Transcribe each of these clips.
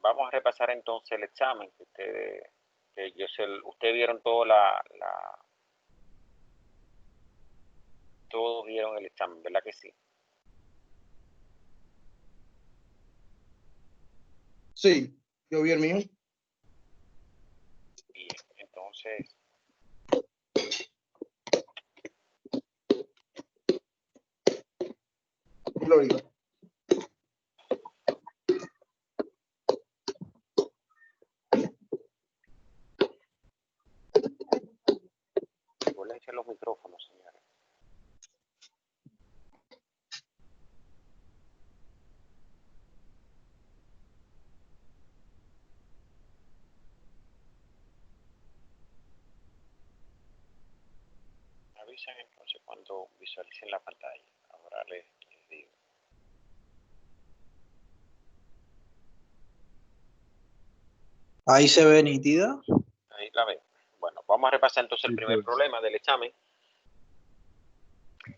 vamos a repasar entonces el examen que ustedes vieron todos vieron el examen, ¿verdad que sí? Sí, yo vi el mío. Bien, entonces Gloria. silencien los micrófonos, señores. Avisen entonces cuando visualicen la pantalla. Ahora les digo. Ahí se ve nítida. Ahí la ven. Bueno, vamos a repasar entonces el primer problema del examen.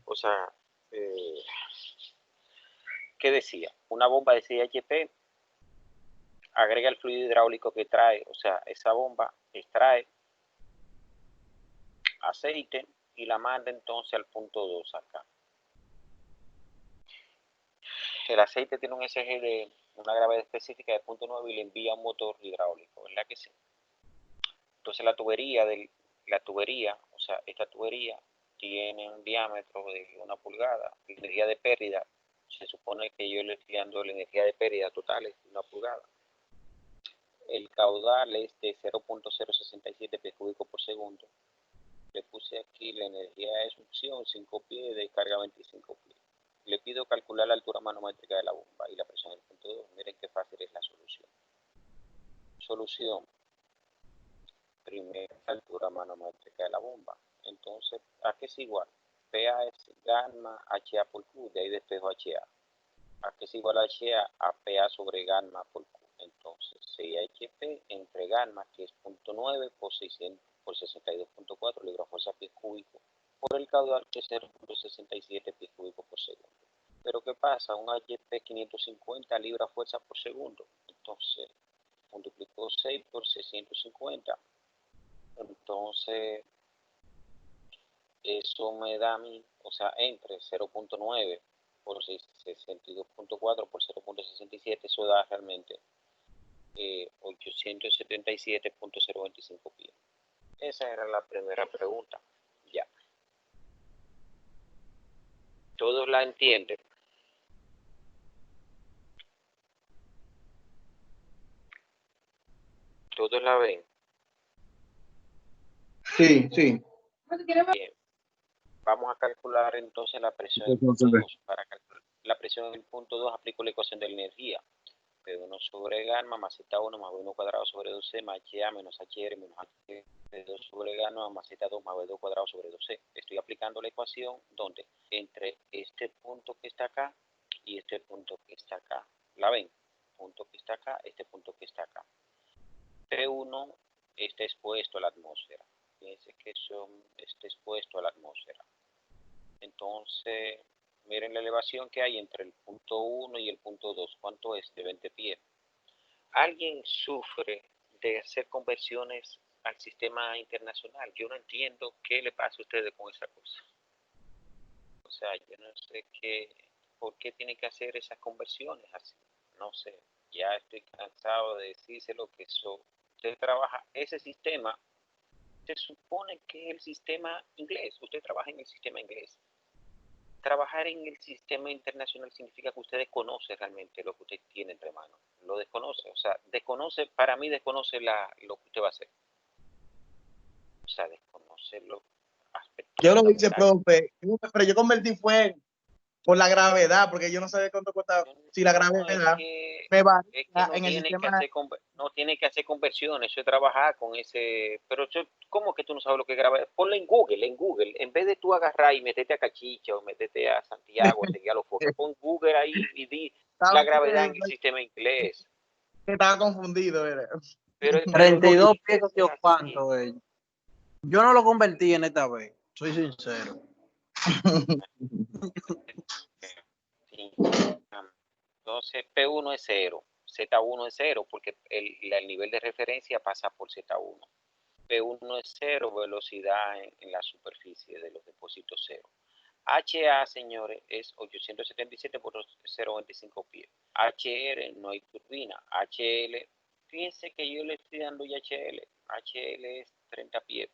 O sea, ¿qué decía? Una bomba de CHP agrega el fluido hidráulico que trae, o sea, esa bomba extrae aceite y la manda entonces al punto 2 acá. El aceite tiene un SG de una gravedad específica de punto 9 y le envía un motor hidráulico, ¿verdad que sí? Entonces la tubería, o sea, esta tubería tiene un diámetro de 1 pulgada. La energía de pérdida, se supone que yo le estoy dando la energía de pérdida total es 1 pulgada. El caudal es de 0.067 pies cúbicos por segundo. Le puse aquí la energía de succión 5 pies, de carga 25 pies. Le pido calcular la altura manométrica de la bomba y la presión del punto 2. Miren qué fácil es la solución. Solución. Primera altura manométrica de la bomba. Entonces, ¿a qué es igual? PA es gamma HA por Q, de ahí despejo HA. ¿A qué es igual a HA? A PA sobre gamma por Q. Entonces, CHP entre gamma, que es 0.9 por 62.4 libras-fuerza pies cúbicos, por el caudal, que es 0.67 pies cúbicos por segundo. Pero ¿qué pasa? Un HP 550 libras-fuerza por segundo. Entonces, multiplico 6 por 650. Entonces, eso me da a mí, o sea, entre 0.9 por 62.4 por 0.67, eso da realmente 877.025 pies. Esa era la primera pregunta. Ya. ¿Todos la entienden? ¿Todos la ven? Sí, sí. Bien. Vamos a calcular entonces la presión en el punto 2. Para calcular la presión en el punto 2 aplico la ecuación de la energía. P1 sobre gamma más Z1 más B1 cuadrado sobre 2C más HA menos HR menos H2 sobre gamma más Z2 más B2 cuadrado sobre 2C. Estoy aplicando la ecuación donde entre este punto que está acá y este punto que está acá. ¿La ven? Punto que está acá, este punto que está acá. P1 está expuesto a la atmósfera. Fíjense que está expuesto a la atmósfera. Entonces, miren la elevación que hay entre el punto 1 y el punto 2. ¿Cuánto es? De 20 pies. ¿Alguien sufre de hacer conversiones al sistema internacional? Yo no entiendo qué le pasa a ustedes con esa cosa. O sea, yo no sé por qué tienen que hacer esas conversiones así. No sé, ya estoy cansado de decírselo que usted trabaja ese sistema. Se supone que es el sistema inglés. Usted trabaja en el sistema inglés. Trabajar en el sistema internacional significa que usted desconoce realmente lo que usted tiene entre manos. Lo desconoce, o sea, para mí desconoce lo que usted va a hacer. O sea, desconoce los aspectos. Yo lo hice, profe, pero yo convertí fue por la gravedad, porque yo no sabía cuánto costaba. Si la gravedad me va en el sistema. No tiene que hacer conversiones, eso es trabajar con ese. Pero ¿cómo que tú no sabes lo que es gravedad? Ponlo en Google. En vez de tú agarrar y meterte a Cachicha o meterte a Santiago, a seguir a los focos, pon Google ahí y di la gravedad en el sistema inglés. Estaba confundido, era. Pero 32 pies o cuánto, yo no lo convertí en esta vez, soy sincero. Entonces P1 es 0, Z1 es 0 porque el nivel de referencia pasa por Z1. P1 es 0, velocidad en la superficie de los depósitos 0. HA, señores, es 877 por 0.25 pies. HR, no hay turbina. HL, fíjense que yo le estoy dando ya HL. HL es 30 pies.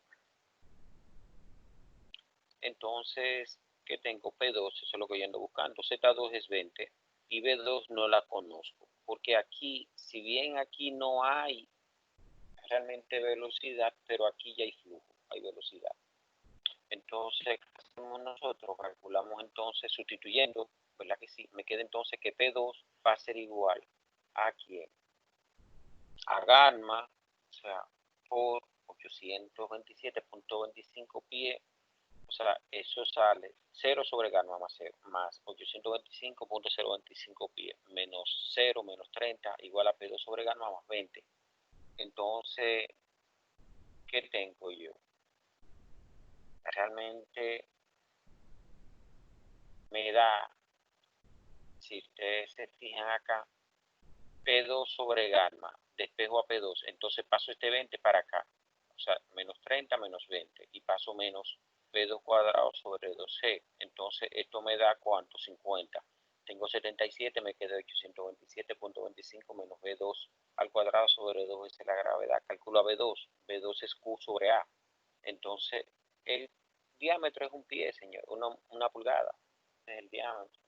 Entonces, ¿qué tengo? P2, eso es lo que yo ando buscando. Z2 es 20 y B2 no la conozco. Porque aquí, si bien aquí no hay realmente velocidad, pero aquí ya hay flujo, hay velocidad. Entonces, ¿qué hacemos nosotros? Calculamos entonces sustituyendo, ¿verdad que sí? Me queda entonces que P2 va a ser igual a ¿quién? A gamma, o sea, por 827.25 pies, o sea, eso sale 0 sobre gamma más 825.025 pies, menos 0, menos 30, igual a P2 sobre gamma más 20. Entonces, ¿qué tengo yo? Realmente me da, si ustedes se fijan acá, P2 sobre gamma, despejo a P2, entonces paso este 20 para acá, o sea, menos 30 menos 20, y paso menos P2 cuadrado sobre 2C, entonces esto me da ¿cuánto? 50. Tengo 77, me queda 827.25 menos B2 al cuadrado sobre 2 es la gravedad, calculo a B2, B2 es Q sobre A, entonces el diámetro es un pie, señor, una pulgada, es el diámetro.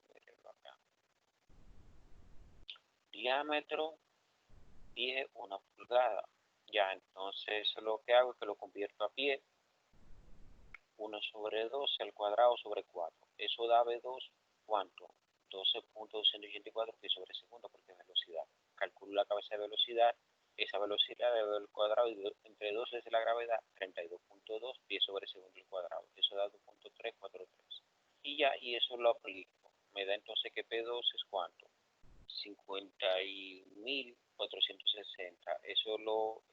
Diámetro, pie, 1 pulgada. Ya, entonces eso lo que hago es que lo convierto a pie. 1 sobre 12 al cuadrado sobre 4. Eso da B2, ¿cuánto? 12.284 pies sobre segundo porque es velocidad. Calculo la cabeza de velocidad. Esa velocidad de al cuadrado entre 2 es la gravedad, 32.2 pies sobre segundo al cuadrado. Eso da 2.343. Y ya, y eso lo aplico. Me da entonces que P2 es ¿cuánto? 50.460. Eso lo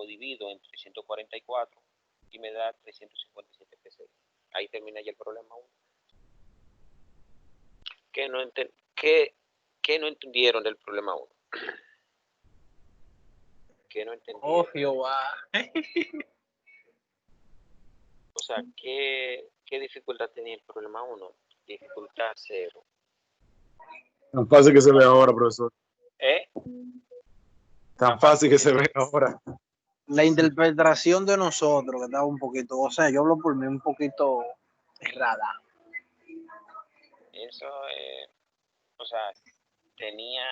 divido en 344 y me da 357 P6. Ahí termina ya el problema 1. ¿Qué no entendieron del problema 1? ¿Qué no entendieron? Oh, Jehová. O sea, ¿qué dificultad tenía el problema 1? Dificultad 0. Tan fácil que se ve ahora, profesor. Tan fácil que se ve ahora. La interpretación de nosotros que estaba un poquito, o sea, yo hablo por mí un poquito errada. Eso, o sea, tenía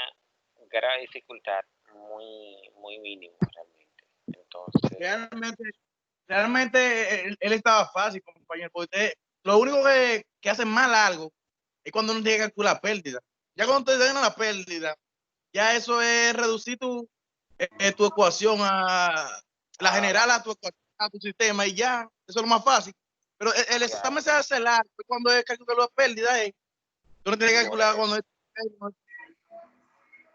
gran dificultad muy mínimo realmente. Entonces, realmente él estaba fácil, compañero, porque lo único que hace mal algo es cuando uno tiene que calcular pérdida. Ya cuando te den la pérdida, ya eso es reducir tu ecuación a la general a tu sistema y ya, eso es lo más fácil. Pero el examen se hace largo cuando es calcular la pérdida, tú no tienes que calcular cuando es.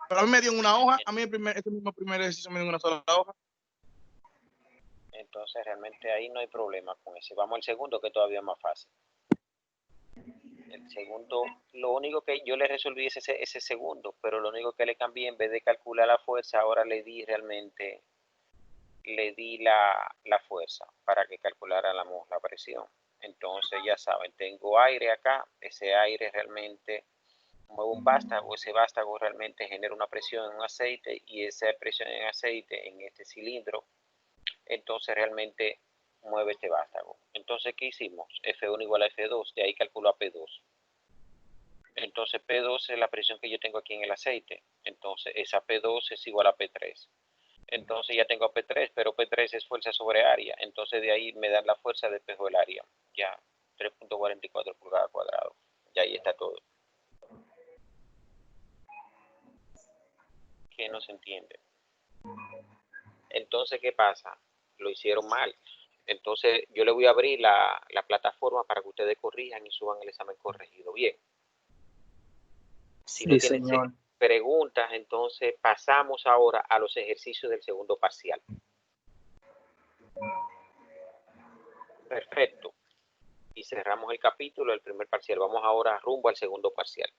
Pero a mí me dio en una hoja, a mí ese mismo primer ejercicio me dio en una sola hoja. Entonces realmente ahí no hay problema con ese. Vamos al segundo que todavía es más fácil. El segundo, lo único que yo le resolví es ese segundo, pero lo único que le cambié, en vez de calcular la fuerza, ahora le di la fuerza para que calculara la presión. Entonces ya saben, tengo aire acá, ese aire realmente mueve un vástago, ese vástago realmente genera una presión en un aceite y esa presión en aceite en este cilindro, entonces realmente mueve este vástago. Entonces, ¿qué hicimos? F1 igual a F2, de ahí calculo a P2. Entonces P2 es la presión que yo tengo aquí en el aceite, entonces esa P2 es igual a P3. Entonces ya tengo P3, pero P3 es fuerza sobre área, entonces de ahí me dan la fuerza de espejo del área, ya 3.44 pulgadas cuadradas, ya ahí está todo. ¿Qué no se entiende? Entonces, ¿qué pasa? Lo hicieron mal. Entonces yo le voy a abrir la plataforma para que ustedes corrijan y suban el examen corregido. Bien. Si no tienen preguntas, entonces pasamos ahora a los ejercicios del segundo parcial. Perfecto. Y cerramos el capítulo del primer parcial. Vamos ahora rumbo al segundo parcial.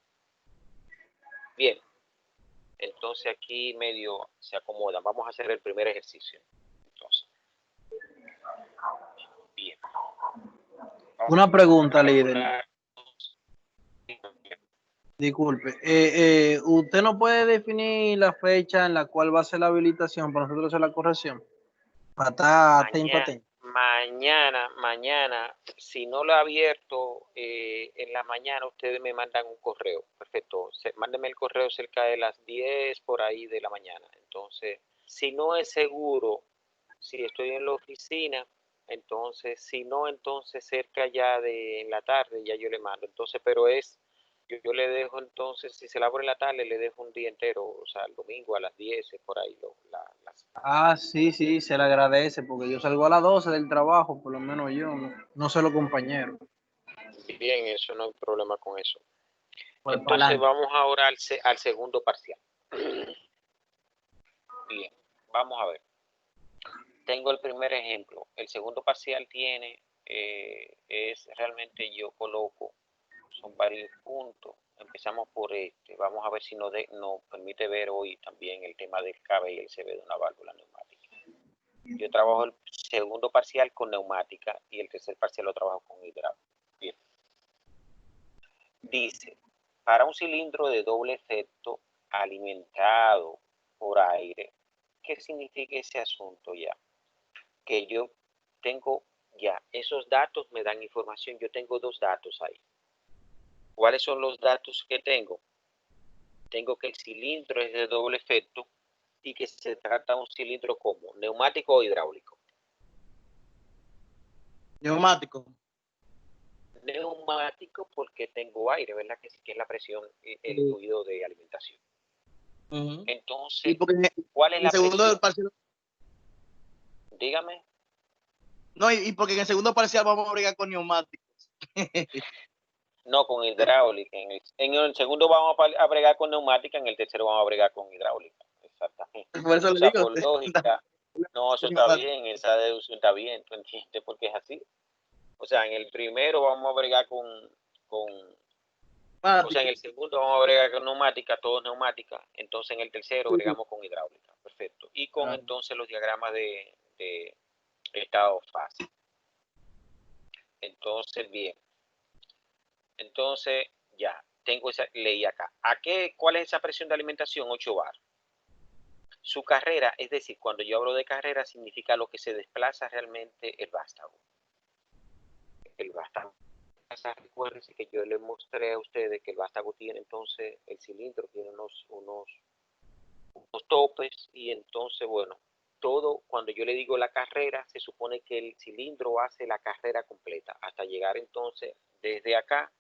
Bien. Entonces, entonces aquí medio se acomodan. Vamos a hacer el primer ejercicio. Entonces, bien. Una pregunta, líder. Disculpe, ¿usted no puede definir la fecha en la cual va a ser la habilitación para nosotros hacer la corrección? Para estar atento, atento. Mañana, si no lo he abierto, en la mañana ustedes me mandan un correo. Perfecto. Mándenme el correo cerca de las 10 por ahí de la mañana. Entonces, si no es seguro, si estoy en la oficina, entonces, si no, entonces cerca ya de en la tarde ya yo le mando. Entonces, pero yo le dejo entonces, si se la abro en la tarde, le dejo un día entero, o sea, el domingo a las 10 por ahí. Sí, se le agradece, porque yo salgo a las 12 del trabajo, por lo menos yo, no sé los compañeros. Bien, eso no hay problema con eso. Pues entonces vamos ahora al segundo parcial. Bien, vamos a ver. Tengo el primer ejemplo. El segundo parcial tiene, es realmente yo coloco, son varios puntos. Empezamos por este. Vamos a ver si nos permite ver hoy también el tema del KB y el CB de una válvula neumática. Yo trabajo el segundo parcial con neumática y el tercer parcial lo trabajo con hidráulica. Bien. Dice, para un cilindro de doble efecto alimentado por aire, ¿qué significa ese asunto ya? Que yo tengo ya, esos datos me dan información, yo tengo dos datos ahí. ¿Cuáles son los datos que tengo? Tengo que el cilindro es de doble efecto y que se trata de un cilindro como neumático o hidráulico. Neumático. Neumático porque tengo aire, ¿verdad? Que es la presión, el fluido de alimentación. Entonces, ¿cuál es la presión? Dígame. No, y porque en el segundo parcial vamos a bregar con neumáticos. No, con hidráulica. En el segundo vamos a bregar con neumática, en el tercero vamos a bregar con hidráulica. Exactamente. Por eso o le sea, digo, por lógica. No, eso está bien, esa deducción está bien, ¿tú entiendes? Porque es así. O sea, en el primero vamos a bregar con o sea, en el segundo vamos a bregar con neumática, todo neumática. Entonces en el tercero bregamos con hidráulica. Perfecto. Y con entonces los diagramas de estado fase. Entonces, bien. Entonces, ya, tengo esa ley acá. ¿Cuál es esa presión de alimentación? 8 bar. Su carrera, es decir, cuando yo hablo de carrera, significa lo que se desplaza realmente el vástago. El vástago. Recuérdense que yo les mostré a ustedes que el vástago tiene entonces, el cilindro tiene unos topes y entonces, bueno, todo, cuando yo le digo la carrera, se supone que el cilindro hace la carrera completa hasta llegar entonces desde acá,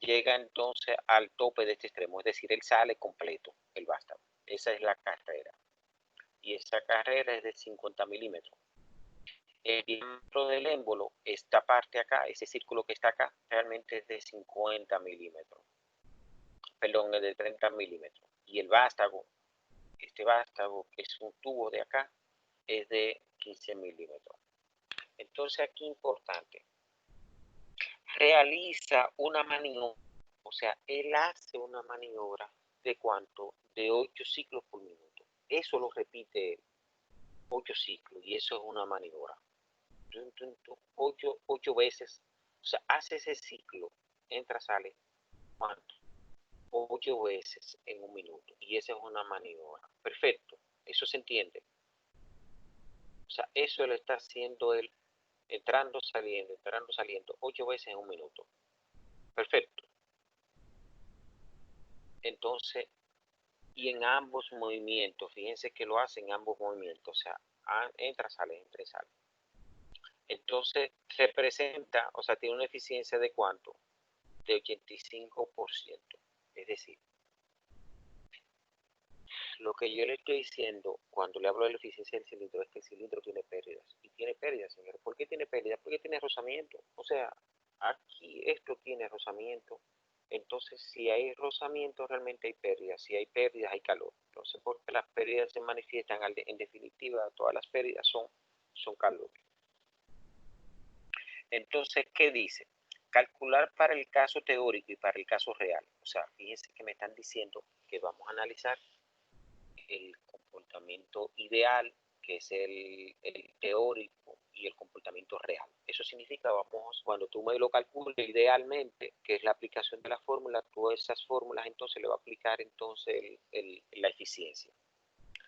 llega entonces al tope de este extremo, es decir, él sale completo, el vástago. Esa es la carrera. Y esa carrera es de 50 milímetros. El diámetro del émbolo, esta parte acá, ese círculo que está acá, realmente es de 50 milímetros. Perdón, es de 30 milímetros. Y el vástago, este vástago, que es un tubo de acá, es de 15 milímetros. Entonces aquí importante, realiza una maniobra, o sea, él hace una maniobra de ¿cuánto? De 8 ciclos por minuto. Eso lo repite 8 ciclos y eso es una maniobra. 8 veces, o sea, hace ese ciclo, entra, sale, ¿cuánto? 8 veces en un minuto y esa es una maniobra. Perfecto, eso se entiende. O sea, eso lo está haciendo él entrando, saliendo, 8 veces en un minuto. Perfecto. Entonces, y en ambos movimientos, fíjense que lo hace en ambos movimientos, o sea, entra, sale, entra y sale. Entonces, representa, o sea, tiene una eficiencia de ¿cuánto? De 85%. Es decir, lo que yo le estoy diciendo cuando le hablo de la eficiencia del cilindro es que el cilindro tiene pérdidas. Y tiene pérdidas, señor. ¿Por qué tiene pérdidas? Porque tiene rozamiento. O sea, aquí esto tiene rozamiento. Entonces, si hay rozamiento, realmente hay pérdidas. Si hay pérdidas, hay calor. Entonces, porque las pérdidas se manifiestan, en definitiva, todas las pérdidas son calor. Entonces, ¿qué dice? Calcular para el caso teórico y para el caso real. O sea, fíjense que me están diciendo que vamos a analizar el comportamiento ideal, que es el teórico, y el comportamiento real. Eso significa, cuando tú me lo calcules idealmente, que es la aplicación de la fórmula, tú esas fórmulas entonces le va a aplicar entonces la eficiencia.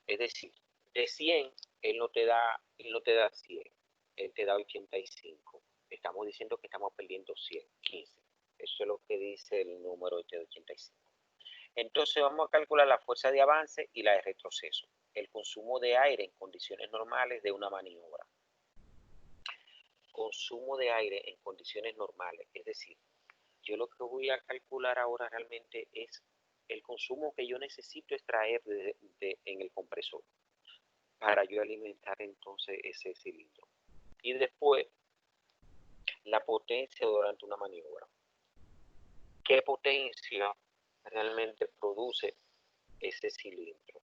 Es decir, de 100, él no te da 100, él te da 85. Estamos diciendo que estamos perdiendo 100, 15. Eso es lo que dice el número de 85. Entonces vamos a calcular la fuerza de avance y la de retroceso. El consumo de aire en condiciones normales de una maniobra. Consumo de aire en condiciones normales. Es decir, yo lo que voy a calcular ahora realmente es el consumo que yo necesito extraer en el compresor para yo alimentar entonces ese cilindro. Y después, la potencia durante una maniobra. ¿Qué potencia realmente produce ese cilindro?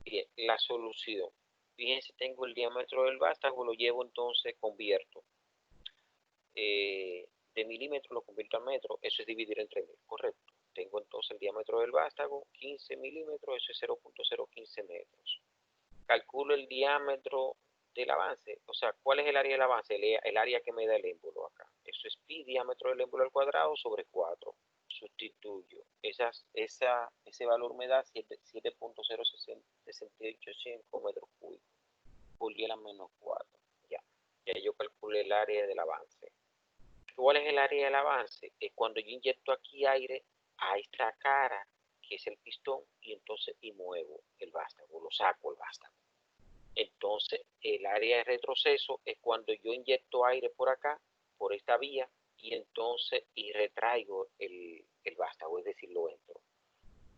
Bien, la solución. Fíjense, tengo el diámetro del vástago, lo llevo entonces, convierto. De milímetro lo convierto a metro, eso es dividir entre 1000, correcto. Tengo entonces el diámetro del vástago, 15 milímetros, eso es 0.015 metros. Calculo el diámetro del avance, o sea, ¿cuál es el área del avance? El área que me da el émbolo acá. Eso es pi diámetro del émbolo al cuadrado sobre 4. Sustituyo. Ese valor me da 7.0685 metros cúbicos por 10 a la menos 4. Ya yo calculé el área del avance. ¿Cuál es el área del avance? Es cuando yo inyecto aquí aire a esta cara, que es el pistón, y entonces muevo el vástago, lo saco el vástago. Entonces, el área de retroceso es cuando yo inyecto aire por acá, por esta vía, y entonces retraigo el vástago, es decir, lo entro.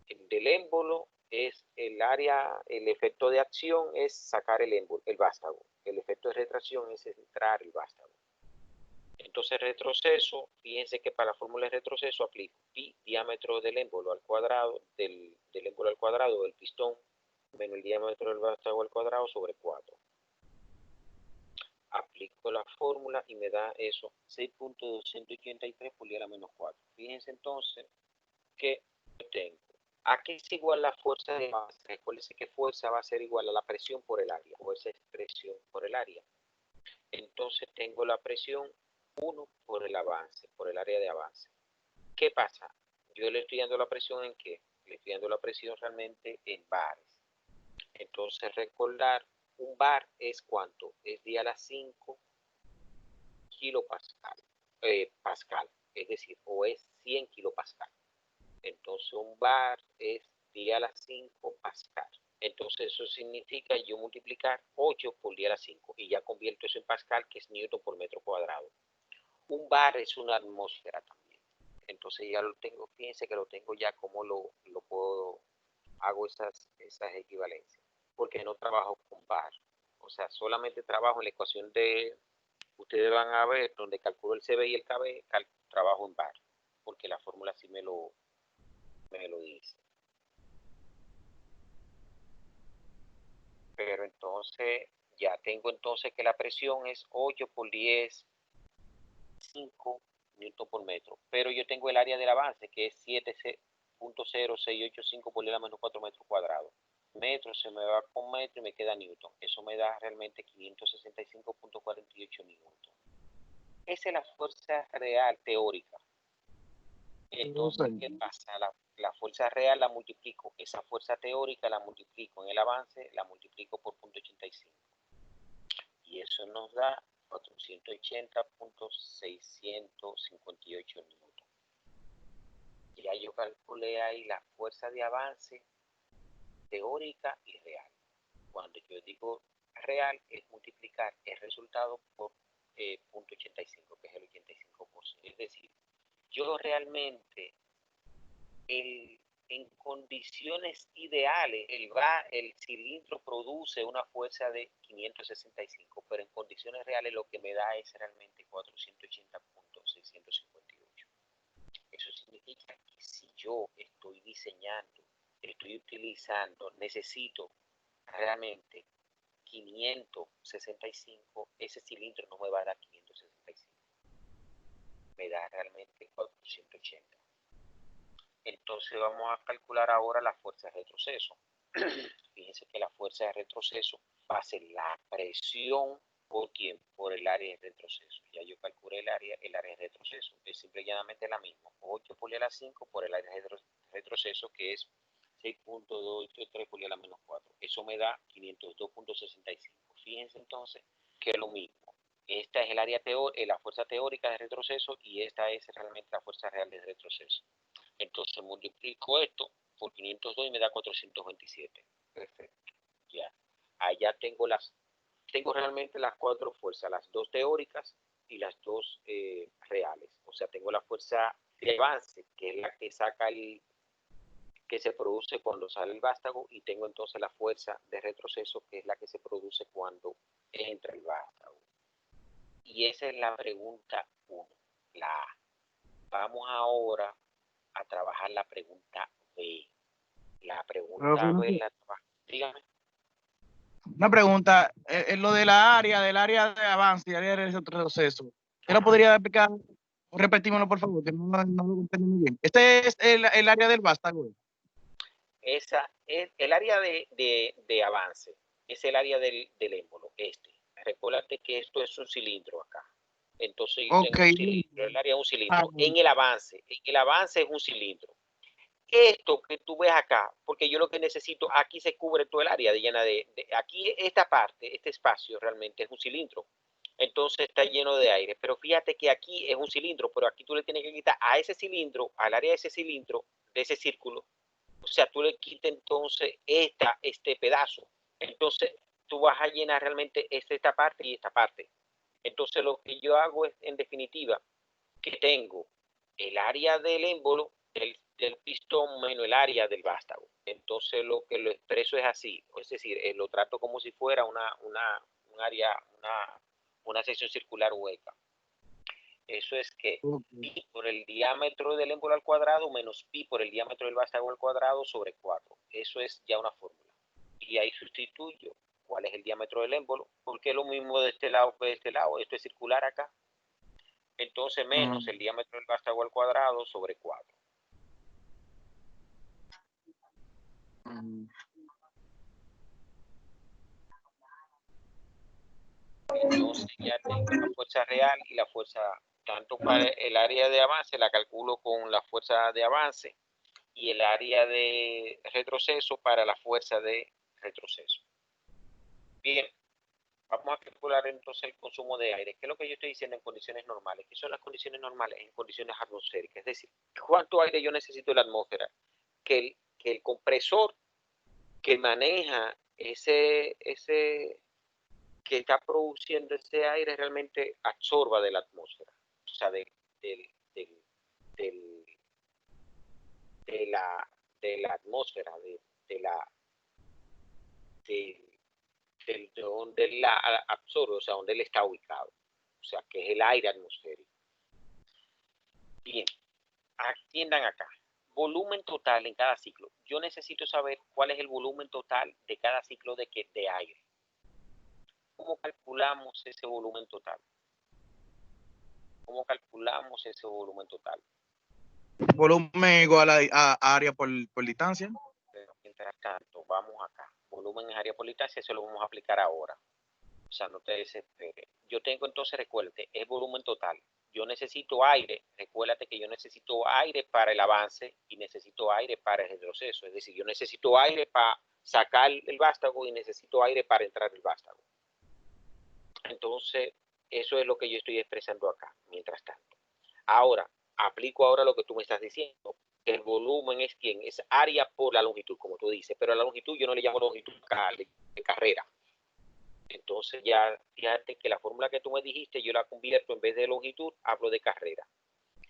El del émbolo es el área, el efecto de acción es sacar el vástago. El efecto de retracción es entrar el vástago. Entonces, retroceso, fíjense que para la fórmula de retroceso aplico pi diámetro del émbolo al cuadrado, del émbolo al cuadrado del pistón, menos el diámetro del vástago al cuadrado sobre 4. Aplico la fórmula y me da eso, 6.283 por 10 a la menos 4. Fíjense entonces que yo tengo, aquí es igual la fuerza de avance. Recuérdense que fuerza va a ser igual a la presión por el área, o esa expresión por el área. Entonces tengo la presión 1 por el avance, por el área de avance. ¿Qué pasa? Yo le estoy dando la presión ¿en qué? Le estoy dando la presión realmente en bares. Entonces recordar, un bar es ¿cuánto? Es 10 a la 5 kilopascal, pascal, es decir, o es 100 kilopascal. Entonces un bar es 10 a la 5 pascal. Entonces eso significa yo multiplicar 8 por 10 a la 5 y ya convierto eso en pascal, que es newton por metro cuadrado. Un bar es una atmósfera también. Entonces ya lo tengo, fíjense que lo tengo ya como lo puedo, hago esas equivalencias. Porque no trabajo con bar. O sea, solamente trabajo en la ecuación de, ustedes van a ver, donde calculo el CB y el KB, trabajo en bar. Porque la fórmula sí me lo dice. Pero entonces, ya tengo entonces que la presión es 8 por 10, 5 newton por metro. Pero yo tengo el área del avance, que es 7.0685 por 10 a la menos 4 metros cuadrados. Metro se me va con metro y me queda newton. Eso me da realmente 565.48 newton. Esa es la fuerza real teórica. Entonces, ¿qué pasa? La fuerza real la multiplico, esa fuerza teórica la multiplico en el avance, la multiplico por 0.85. Y eso nos da 480.658 newton. Ya yo calculé ahí la fuerza de avance teórica y real. Cuando yo digo real es multiplicar el resultado por 0.85, que es el 85%. Es decir, yo realmente en condiciones ideales el cilindro produce una fuerza de 565, pero en condiciones reales lo que me da es realmente 480.658. Eso significa que si yo estoy diseñando, estoy utilizando, necesito realmente 565, ese cilindro no me va a dar 565, me da realmente 480. Entonces vamos a calcular ahora la fuerza de retroceso. fíjense que la fuerza de retroceso va a ser la presión por quién, por el área de retroceso. Ya yo calculé el área de retroceso, es simple y llanamente la misma, 8 por a la 5 por el área de retroceso, que es 6.283 por a la menos 4. Eso me da 502.65. Fíjense entonces que es lo mismo. Esta es el área la fuerza teórica de retroceso y esta es realmente la fuerza real de retroceso. Entonces multiplico esto por 502 y me da 427. Perfecto. Ya. Allá tengo realmente las 4 fuerzas, las 2 teóricas y las 2 reales. O sea, tengo la fuerza de avance, que es la que saca que se produce cuando sale el vástago, y tengo entonces la fuerza de retroceso, que es la que se produce cuando entra el vástago. Y esa es la pregunta 1, la A. Vamos ahora a trabajar la pregunta B. La pregunta B la trabaja. Dígame. Una pregunta, en lo de del área de avance y área de retroceso, ¿usted lo podría explicar? Repetímoslo, por favor, que no lo entendí muy bien. Este es el área del vástago. Esa es el área de avance, es el área del émbolo, Recuérdate que esto es un cilindro acá. Entonces yo tengo un cilindro, el área es un cilindro. En el avance es un cilindro. Esto que tú ves acá, porque yo lo que necesito, aquí se cubre todo el área llena aquí esta parte, este espacio realmente es un cilindro. Entonces está lleno de aire. Pero fíjate que aquí es un cilindro, pero aquí tú le tienes que quitar a ese cilindro, al área de ese cilindro, de ese círculo. O sea, tú le quitas entonces este pedazo. Entonces tú vas a llenar realmente esta parte y esta parte. Entonces lo que yo hago es, en definitiva, que tengo el área del émbolo del pistón menos el área del vástago. Entonces lo que lo expreso es así, es decir, lo trato como si fuera un área, una sección circular hueca. Eso es que pi por el diámetro del émbolo al cuadrado menos pi por el diámetro del vástago al cuadrado sobre 4. Eso es ya una fórmula. Y ahí sustituyo cuál es el diámetro del émbolo, porque es lo mismo de este lado que de este lado. Esto es circular acá. Entonces menos el diámetro del vástago al cuadrado sobre 4. Entonces ya tengo la fuerza real y la fuerza, tanto para el área de avance, la calculo con la fuerza de avance, y el área de retroceso para la fuerza de retroceso. Bien, vamos a calcular entonces el consumo de aire. ¿Qué es lo que yo estoy diciendo en condiciones normales? ¿Qué son las condiciones normales? En condiciones atmosféricas. Es decir, ¿cuánto aire yo necesito en la atmósfera? Que el compresor que maneja que está produciendo ese aire realmente absorba de la atmósfera. O sea, de la atmósfera, de donde él la absorbe, o sea, donde él está ubicado. O sea, que es el aire atmosférico. Bien, atiendan acá. Volumen total en cada ciclo. Yo necesito saber cuál es el volumen total de cada ciclo de aire. ¿Cómo calculamos ese volumen total? ¿Cómo calculamos ese volumen total? Volumen igual a área por distancia. Pero mientras tanto, vamos acá. Volumen es área por distancia, eso lo vamos a aplicar ahora. O sea, no te desesperes. Yo tengo entonces, recuérdate, es volumen total. Yo necesito aire. Recuérdate que yo necesito aire para el avance y necesito aire para el retroceso. Es decir, yo necesito aire para sacar el vástago y necesito aire para entrar el vástago. Entonces, eso es lo que yo estoy expresando acá, mientras tanto. Ahora, aplico ahora lo que tú me estás diciendo. El volumen es ¿quién? Es área por la longitud, como tú dices. Pero a la longitud yo no le llamo longitud de carrera. Entonces ya fíjate que la fórmula que tú me dijiste, yo la convierto, en vez de longitud, hablo de carrera.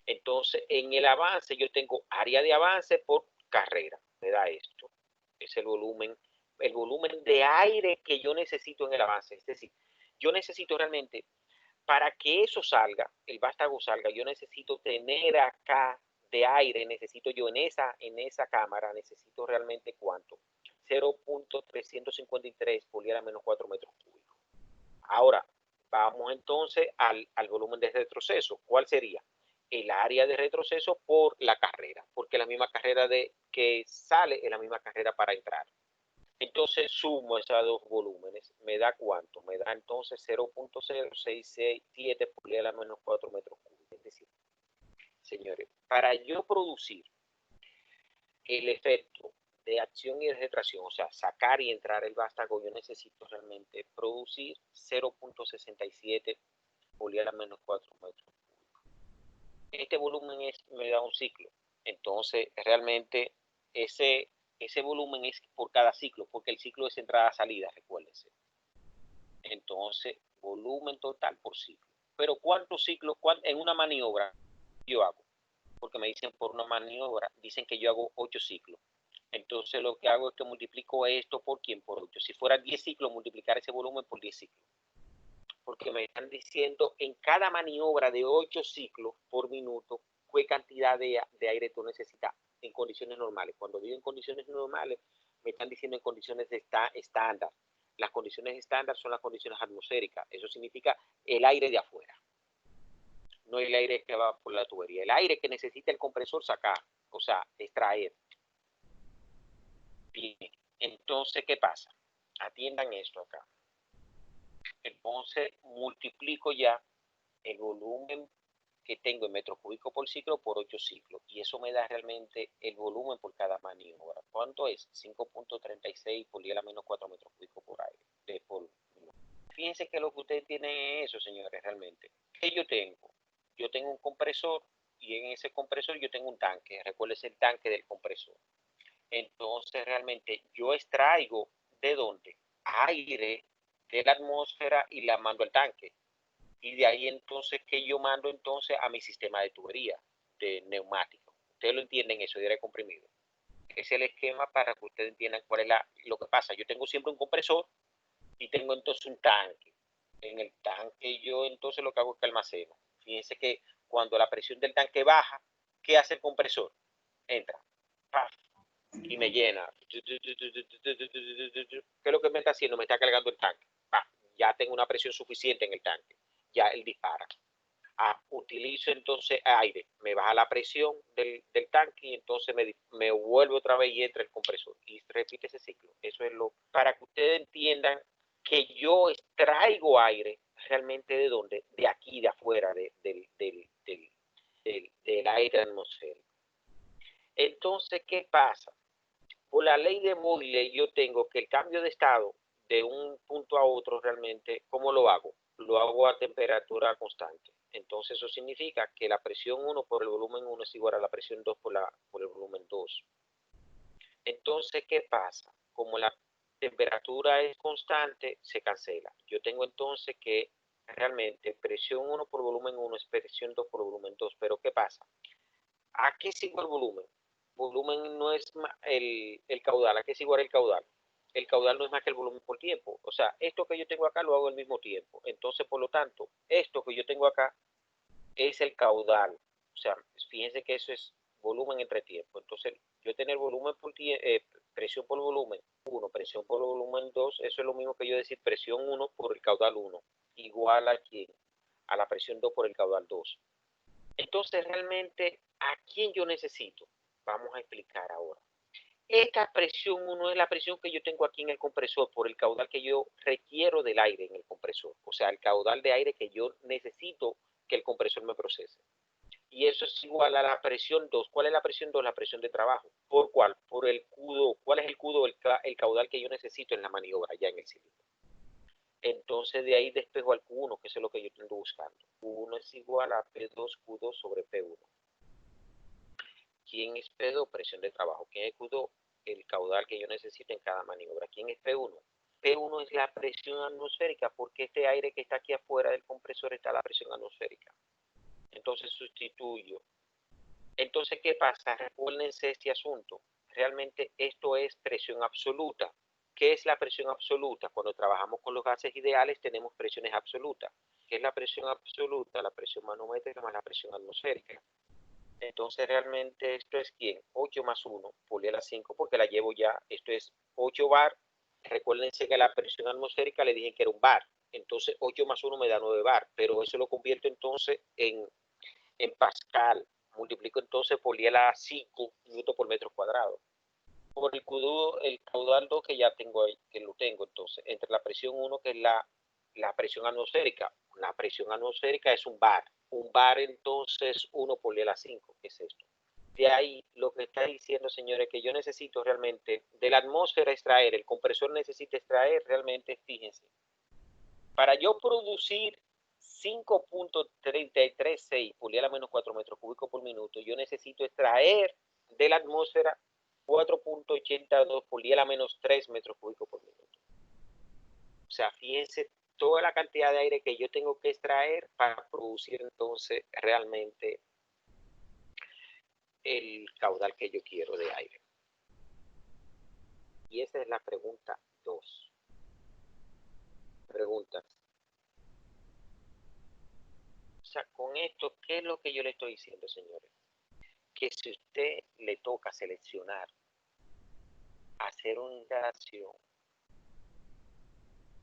Entonces, en el avance yo tengo área de avance por carrera. Me da esto. Es el volumen de aire que yo necesito en el avance. Es decir, yo necesito realmente, para que eso salga, el vástago salga, yo necesito tener acá de aire, necesito yo en esa cámara, necesito realmente ¿cuánto? 0.353 por a menos 4 metros cúbicos. Ahora, vamos entonces al volumen de retroceso. ¿Cuál sería? El área de retroceso por la carrera, porque la misma carrera que sale es la misma carrera para entrar. Entonces sumo esos dos volúmenes, me da ¿cuánto? Me da entonces 0.0667 por 10 a la menos 4 metros cúbicos. Es decir, señores, para yo producir el efecto de acción y de retracción, o sea, sacar y entrar el vástago, yo necesito realmente producir 0.67 por 10 a la menos 4 metros cúbicos. Este volumen me da un ciclo. Entonces, realmente, ese volumen es por cada ciclo, porque el ciclo es entrada-salida, recuérdense. Entonces, volumen total por ciclo. Pero ¿cuántos ciclos en una maniobra yo hago? Porque me dicen por una maniobra, dicen que yo hago 8 ciclos. Entonces lo que hago es que multiplico esto por ¿quién? Por 8. Si fuera 10 ciclos, multiplicar ese volumen por 10 ciclos. Porque me están diciendo en cada maniobra de 8 ciclos por minuto, qué cantidad de aire tú necesitas en condiciones normales. Cuando digo en condiciones normales, me están diciendo en condiciones de estándar. Las condiciones estándar son las condiciones atmosféricas. Eso significa el aire de afuera. No el aire que va por la tubería. El aire que necesita el compresor sacar, o sea, extraer. Bien. Entonces, ¿qué pasa? Atiendan esto acá. Entonces, multiplico ya el volumen que tengo en metros cúbicos por ciclo por 8 ciclos. Y eso me da realmente el volumen por cada maniobra. ¿Cuánto es? 5.36 por 10 a la menos 4 metros cúbicos por aire. Fíjense que lo que ustedes tienen es eso, señores, realmente. ¿Qué yo tengo? Yo tengo un compresor y en ese compresor yo tengo un tanque. Recuerden el tanque del compresor. Entonces, realmente yo extraigo ¿de dónde? Aire de la atmósfera y la mando al tanque. Y de ahí entonces que yo mando entonces a mi sistema de tubería, de neumático. Ustedes lo entienden eso, de aire comprimido. Es el esquema para que ustedes entiendan cuál es lo que pasa. Yo tengo siempre un compresor y tengo entonces un tanque. En el tanque yo entonces lo que hago es que almaceno. Fíjense que cuando la presión del tanque baja, ¿qué hace el compresor? Entra, ¡paf! Y me llena. ¿Qué es lo que me está haciendo? Me está cargando el tanque. Ya tengo una presión suficiente en el tanque. Ya él dispara. Utilizo entonces aire. Me baja la presión del tanque y entonces me vuelve otra vez y entra el compresor. Y repite ese ciclo. Eso es lo para que ustedes entiendan que yo extraigo aire realmente de dónde? De aquí, de afuera, del aire atmosférico. Entonces, ¿qué pasa? Por la ley de Boyle yo tengo que el cambio de estado de un punto a otro realmente, ¿cómo lo hago? Lo hago a temperatura constante. Entonces eso significa que la presión 1 por el volumen 1 es igual a la presión 2 por el volumen 2. Entonces, ¿qué pasa? Como la temperatura es constante, se cancela. Yo tengo entonces que realmente presión 1 por volumen 1 es presión 2 por volumen 2. Pero ¿qué pasa? ¿A qué es igual el volumen? Volumen no es el caudal. ¿A qué es igual el caudal? El caudal no es más que el volumen por tiempo. O sea, esto que yo tengo acá lo hago al mismo tiempo. Entonces, por lo tanto, esto que yo tengo acá es el caudal. O sea, fíjense que eso es volumen entre tiempo. Entonces, yo tener volumen por presión por volumen 1, presión por volumen 2, eso es lo mismo que yo decir presión 1 por el caudal 1, igual a la presión 2 por el caudal 2. Entonces, realmente, ¿a quién yo necesito? Vamos a explicar ahora. Esta presión 1 es la presión que yo tengo aquí en el compresor por el caudal que yo requiero del aire en el compresor. O sea, el caudal de aire que yo necesito que el compresor me procese. Y eso es igual a la presión 2. ¿Cuál es la presión 2? La presión de trabajo. ¿Por cuál? Por el Q2. ¿Cuál es el Q2? El caudal que yo necesito en la maniobra, ya en el cilindro. Entonces de ahí despejo al Q1, que es lo que yo ando buscando. Q1 es igual a P2Q2 sobre P1. ¿Quién es P2? Presión de trabajo. ¿Quién es Q2? El caudal que yo necesito en cada maniobra. ¿Quién es P1? P1 es la presión atmosférica, porque este aire que está aquí afuera del compresor está la presión atmosférica. Entonces sustituyo. Entonces, ¿qué pasa? Recuérdense este asunto. Realmente esto es presión absoluta. ¿Qué es la presión absoluta? Cuando trabajamos con los gases ideales tenemos presiones absolutas. ¿Qué es la presión absoluta? La presión manométrica más la presión atmosférica. Entonces realmente esto es ¿quién? 8 más 1, ponle a la 5 porque la llevo ya. Esto es 8 bar. Recuérdense que la presión atmosférica le dije que era un bar. Entonces 8 más 1 me da 9 bar. Pero eso lo convierto entonces en Pascal. Multiplico entonces por 10 a la 5 minutos por metro cuadrado. por el caudal 2 que ya tengo ahí, que lo tengo entonces, entre la presión 1 que es la presión atmosférica. La presión atmosférica es un bar. Un bar entonces 1 por la 5, ¿qué es esto? De ahí lo que está diciendo, señores, que yo necesito realmente de la atmósfera extraer, el compresor necesita extraer realmente, fíjense, para yo producir 5.336 por a la menos 4 metros cúbicos por minuto, yo necesito extraer de la atmósfera 4.82 por a la menos 3 metros cúbicos por minuto. O sea, fíjense toda la cantidad de aire que yo tengo que extraer para producir entonces realmente el caudal que yo quiero de aire. Y esa es la pregunta 2. Preguntas. O sea, con esto, ¿qué es lo que yo le estoy diciendo, señores? Que si usted le toca seleccionar, hacer una instalación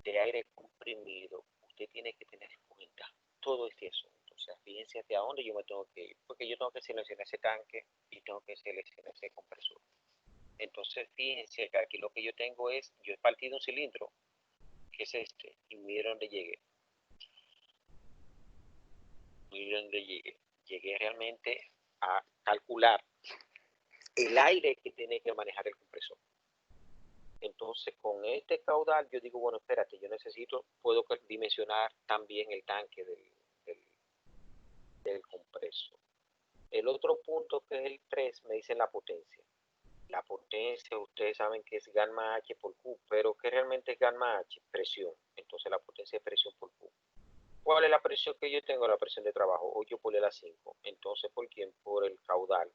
de aire comprimido, usted tiene que tener en cuenta todo este asunto. O sea, fíjense hacia dónde yo me tengo que ir, porque yo tengo que seleccionar ese tanque y tengo que seleccionar ese compresor. Entonces, fíjense que aquí lo que yo tengo es, yo he partido un cilindro, que es este, y miren dónde llegué. Miren dónde llegué. Llegué realmente a calcular el aire que tiene que manejar el compresor. Entonces, con este caudal, yo digo, bueno, espérate, yo necesito, puedo dimensionar también el tanque del compresor. El otro punto, que es el 3, me dice la potencia. La potencia, ustedes saben que es gamma H por Q, pero ¿qué realmente es gamma H? Presión. Entonces, la potencia es presión por Q. ¿Cuál es la presión que yo tengo? La presión de trabajo, 8 por la 5. Entonces, ¿por quién? Por el caudal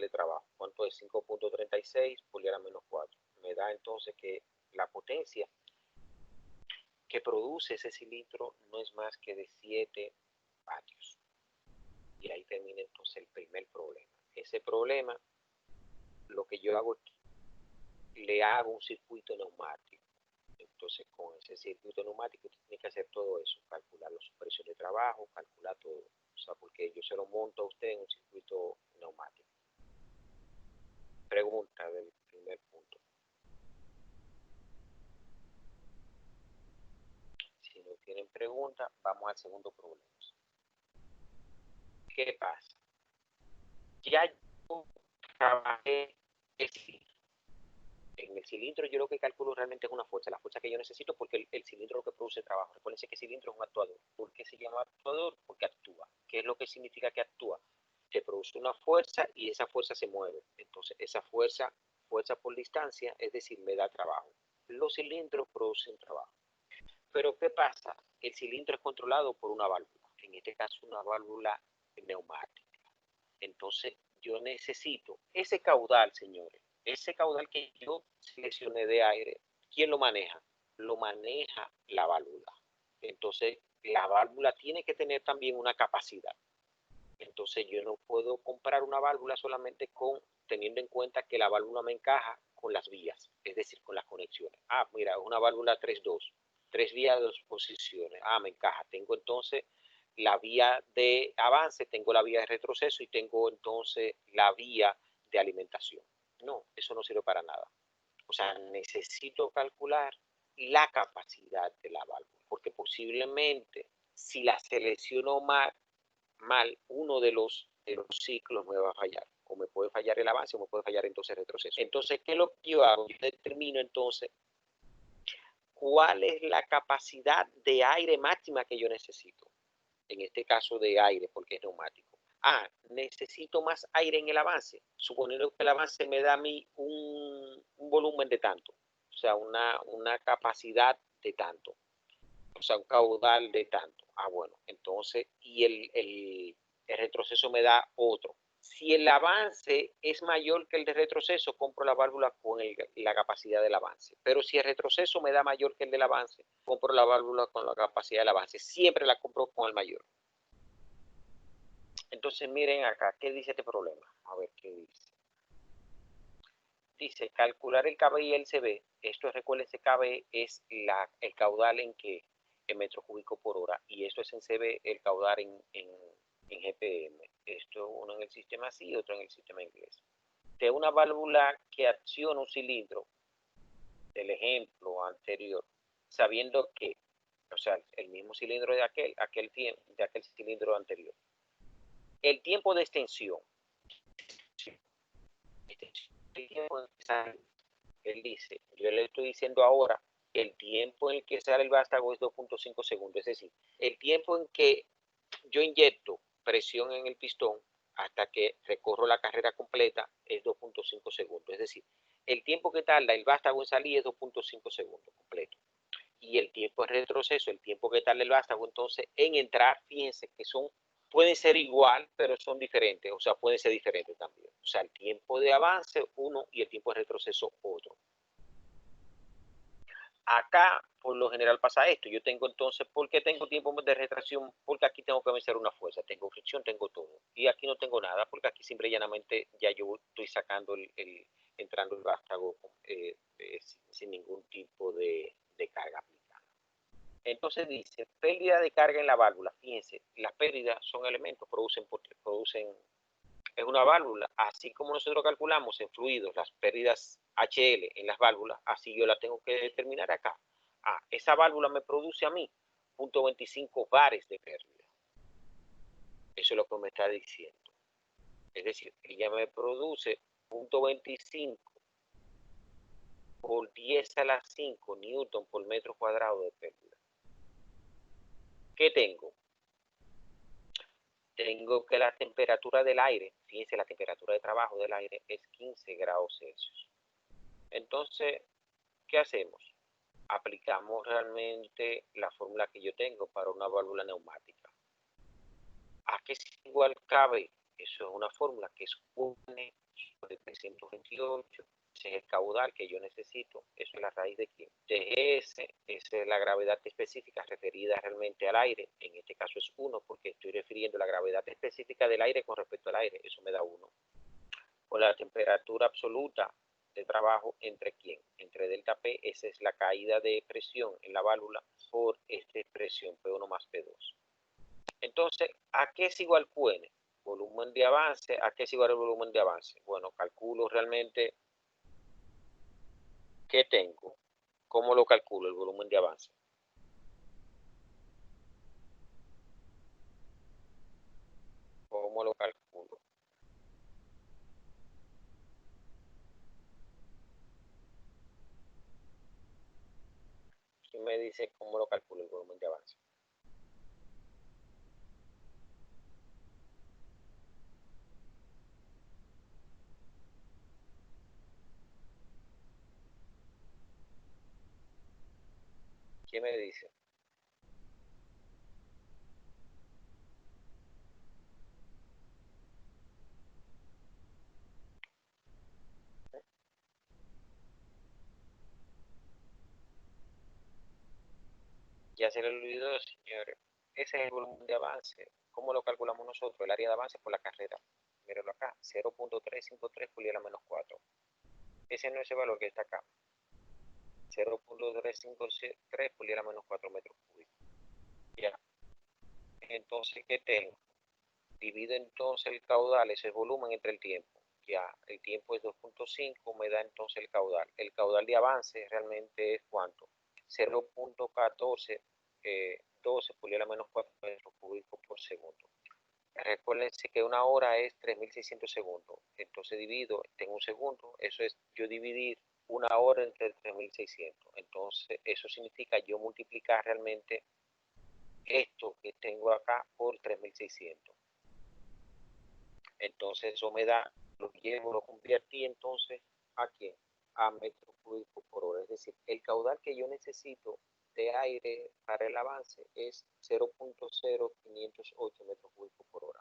de trabajo. ¿Cuánto es? 5.36 por la menos 4. Me da entonces que la potencia que produce ese cilindro no es más que de 7 vatios. Y ahí termina entonces el primer problema. Ese problema, lo que yo hago, le hago un circuito neumático. Entonces, con ese circuito neumático, usted tiene que hacer todo eso, calcular los precios de trabajo, calcular todo. O sea, porque yo se lo monto a usted en un circuito neumático. Pregunta del primer punto. Si no tienen pregunta, vamos al segundo problema. ¿Qué pasa? Ya yo trabajé en el cilindro, yo lo que calculo realmente es una fuerza, la fuerza que yo necesito, porque el cilindro es lo que produce trabajo. Recuerden que el cilindro es un actuador. ¿Por qué se llama actuador? Porque actúa. ¿Qué es lo que significa que actúa? Se produce una fuerza y esa fuerza se mueve. Entonces, esa fuerza por distancia, es decir, me da trabajo. Los cilindros producen trabajo. Pero ¿qué pasa? El cilindro es controlado por una válvula, en este caso una válvula neumática. Entonces, yo necesito ese caudal, señores, ese caudal que yo seleccioné de aire, ¿quién lo maneja? Lo maneja la válvula. Entonces, la válvula tiene que tener también una capacidad. Entonces, yo no puedo comprar una válvula solamente teniendo en cuenta que la válvula me encaja con las vías, es decir, con las conexiones. Ah, mira, una válvula 3-2, 3 vías, 2 posiciones. Ah, me encaja. Tengo entonces la vía de avance, tengo la vía de retroceso y tengo entonces la vía de alimentación. No, eso no sirve para nada. O sea, necesito calcular la capacidad de la válvula, porque posiblemente si la selecciono mal, uno de los ciclos me va a fallar. O me puede fallar el avance o me puede fallar entonces el retroceso. Entonces, ¿qué es lo que yo hago? Yo determino entonces cuál es la capacidad de aire máxima que yo necesito. En este caso de aire, porque es neumático. Ah, necesito más aire en el avance, suponiendo que el avance me da a mí un volumen de tanto, o sea, una capacidad de tanto, o sea, un caudal de tanto. Ah, bueno, entonces, y el retroceso me da otro. Si el avance es mayor que el de retroceso, compro la válvula con la capacidad del avance. Pero si el retroceso me da mayor que el del avance, compro la válvula con la capacidad del avance. Siempre la compro con el mayor. Entonces miren acá, ¿qué dice este problema? A ver qué dice. Dice, calcular el KB y el CB. Esto, recuerden, ese KB es el caudal en metros cúbicos por hora. Y esto es en CB, el caudal en GPM. Esto uno en el sistema así y otro en el sistema inglés. de una válvula que acciona un cilindro, del ejemplo anterior, sabiendo que, o sea, el mismo cilindro de aquel cilindro anterior, el tiempo de extensión, él dice, yo le estoy diciendo ahora, el tiempo en el que sale el vástago es 2.5 segundos, es decir, el tiempo en que yo inyecto presión en el pistón hasta que recorro la carrera completa es 2.5 segundos, es decir, el tiempo que tarda el vástago en salir es 2.5 segundos completo. Y el tiempo de retroceso, el tiempo que tarda el vástago entonces en entrar, fíjense que pueden ser igual, pero son diferentes, o sea, pueden ser diferentes también. O sea, el tiempo de avance uno y el tiempo de retroceso otro. Acá, por lo general pasa esto. Yo tengo entonces, ¿por qué tengo tiempo de retracción? Porque aquí tengo que vencer una fuerza. Tengo fricción, tengo todo. Y aquí no tengo nada, porque aquí simple y llanamente ya yo estoy sacando entrando el vástago sin ningún tipo de carga aplicada. Entonces dice, pérdida de carga en la válvula. Fíjense, las pérdidas son elementos, producen es una válvula, así como nosotros calculamos en fluidos las pérdidas HL en las válvulas, así yo la tengo que determinar acá. Esa válvula me produce a mí 0.25 bares de pérdida. Eso es lo que me está diciendo. Es decir, ella me produce 0.25 por 10 a la 5 newton por metro cuadrado de pérdida. ¿Qué tengo? Tengo que la temperatura del aire, fíjense, la temperatura de trabajo del aire es 15 grados Celsius. Entonces, ¿qué hacemos? Aplicamos realmente la fórmula que yo tengo para una válvula neumática. ¿A qué es igual cabe? Eso es una fórmula que es 1 sobre 328. Ese es el caudal que yo necesito. Eso es la raíz de quién. De esa es la gravedad específica referida realmente al aire. En este caso es 1 porque estoy refiriendo la gravedad específica del aire con respecto al aire. Eso me da 1. Con la temperatura absoluta de trabajo entre quién, entre delta P, esa es la caída de presión en la válvula por esta expresión P1 más P2. Entonces, ¿a qué es igual QN? Volumen de avance. ¿A qué es igual el volumen de avance? Bueno, calculo realmente qué tengo. ¿Cómo lo calculo el volumen de avance? ¿Cómo lo calculo? ¿Quién me dice cómo lo calculo el volumen de avance? ¿Quién me dice? Ya se le olvidó, señores. Ese es el volumen de avance. ¿Cómo lo calculamos nosotros? El área de avance por la carrera. Mírenlo acá, 0.353 por 10 a la menos 4. Ese no es el valor que está acá. 0.353 por 10 a la menos 4 metros cúbicos. Ya. Entonces, ¿qué tengo? Divido entonces el caudal, ese volumen, entre el tiempo. Ya, el tiempo es 2.5, me da entonces el caudal. El caudal de avance realmente es ¿cuánto? 0.14 12 por 10 a la menos 4 metros cúbicos por segundo. Recuérdense que una hora es 3.600 segundos. Entonces divido, tengo un segundo, eso es yo dividir una hora entre 3.600. Entonces eso significa yo multiplicar realmente esto que tengo acá por 3.600. Entonces eso me da, lo convertí entonces ¿a qué? A metros cúbicos por hora. Es decir, el caudal que yo necesito de aire para el avance es 0.0508 metros cúbicos por hora.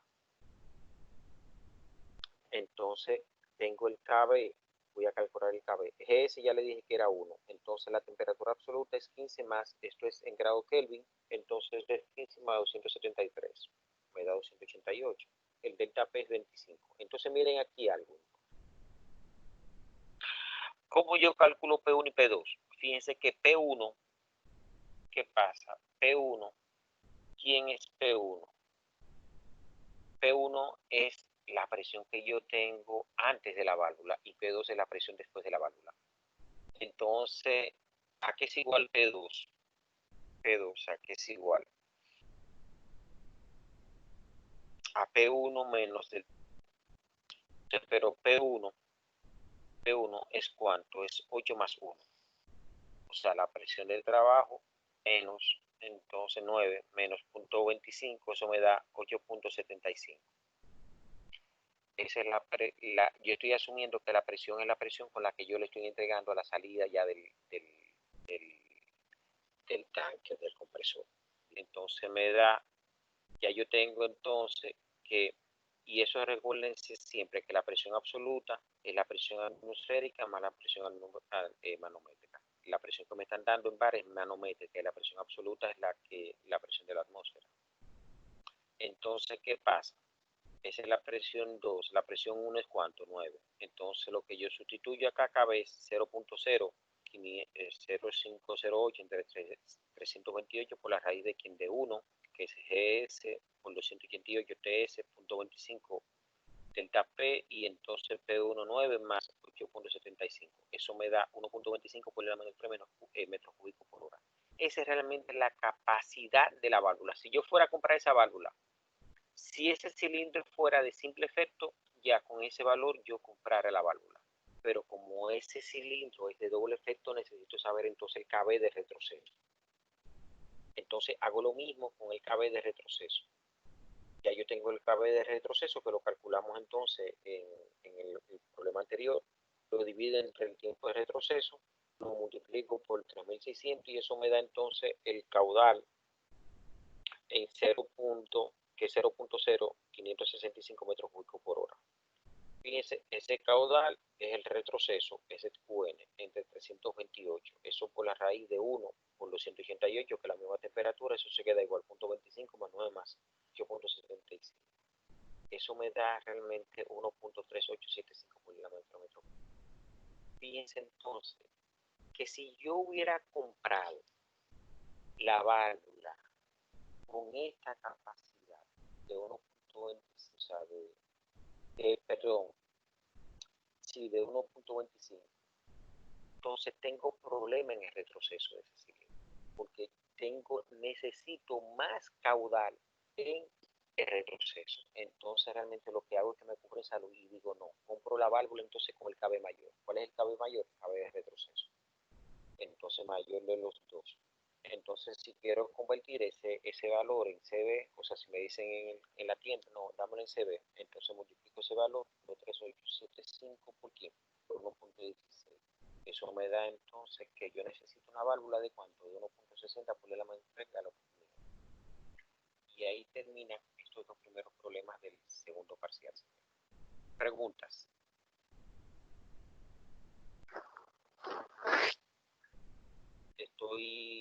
Entonces tengo el KB, voy a calcular el KB. Ese ya le dije que era 1. Entonces la temperatura absoluta es 15 más, esto es en grado Kelvin, entonces es 15 más 273. Me da 288. El delta P es 25. Entonces miren aquí algo. ¿Cómo yo calculo P1 y P2? Fíjense que P1, ¿qué pasa? P1, ¿quién es P1? P1 es la presión que yo tengo antes de la válvula y P2 es la presión después de la válvula. Entonces, ¿a qué es igual P2? P2, ¿a qué es igual? A P1 menos del... Pero P1 es ¿cuánto? Es 8 más 1. O sea, la presión del trabajo menos, entonces 9 menos 0.25, eso me da 8.75. Esa es yo estoy asumiendo que la presión es la presión con la que yo le estoy entregando a la salida ya del tanque, del compresor. Entonces me da, ya yo tengo entonces que, y eso recuérdense siempre, que la presión absoluta es la presión atmosférica más la presión manométrica. La presión que me están dando en bar es manométrica y la presión absoluta es la presión de la atmósfera. Entonces, ¿qué pasa? Esa es la presión 2, la presión 1 es ¿cuánto? 9. Entonces lo que yo sustituyo acá cabe es 0.0508 entre 328 por la raíz de 1, que es GS por 288 TS, punto 25 delta P, y entonces P19 más 8.75. Eso me da 1.25 por el menos metros cúbicos por hora. Esa es realmente la capacidad de la válvula. Si yo fuera a comprar esa válvula, si ese cilindro fuera de simple efecto, ya con ese valor yo comprara la válvula. Pero como ese cilindro es de doble efecto, necesito saber entonces el KB de retroceso. Entonces hago lo mismo con el KB de retroceso. Ya yo tengo el KB de retroceso, que lo calculamos entonces en el problema anterior. Lo divido entre el tiempo de retroceso, lo multiplico por 3600 y eso me da entonces el caudal en 0.565 metros cúbicos por hora. Fíjense, ese caudal es el retroceso, ese QN, entre 328. Eso por la raíz de 1 por 288, que es la misma temperatura, eso se queda igual, 0.25 más 9 más 8.75. Eso me da realmente 1.3875 por metro. Fíjense entonces que si yo hubiera comprado la válvula con esta capacidad de 1.25, o sea, de 1.25, entonces tengo problema en el retroceso de ese cilindro, porque necesito más caudal en el retroceso. Entonces realmente lo que hago es que me cubro en salud y digo no, compro la válvula entonces con el KB mayor. ¿Cuál es el KB mayor? El KB de retroceso. Entonces mayor de los dos. Entonces si quiero convertir ese valor en CB, o sea, si me dicen en la tienda, no, dámelo en CB, entonces multiplico ese valor por 3875 por tiempo, por 1.16. Eso me da entonces que yo necesito una válvula de cuánto, de 1.60 por la manteca a la oportunidad. Y ahí terminan estos dos primeros problemas del segundo parcial. Preguntas. Estoy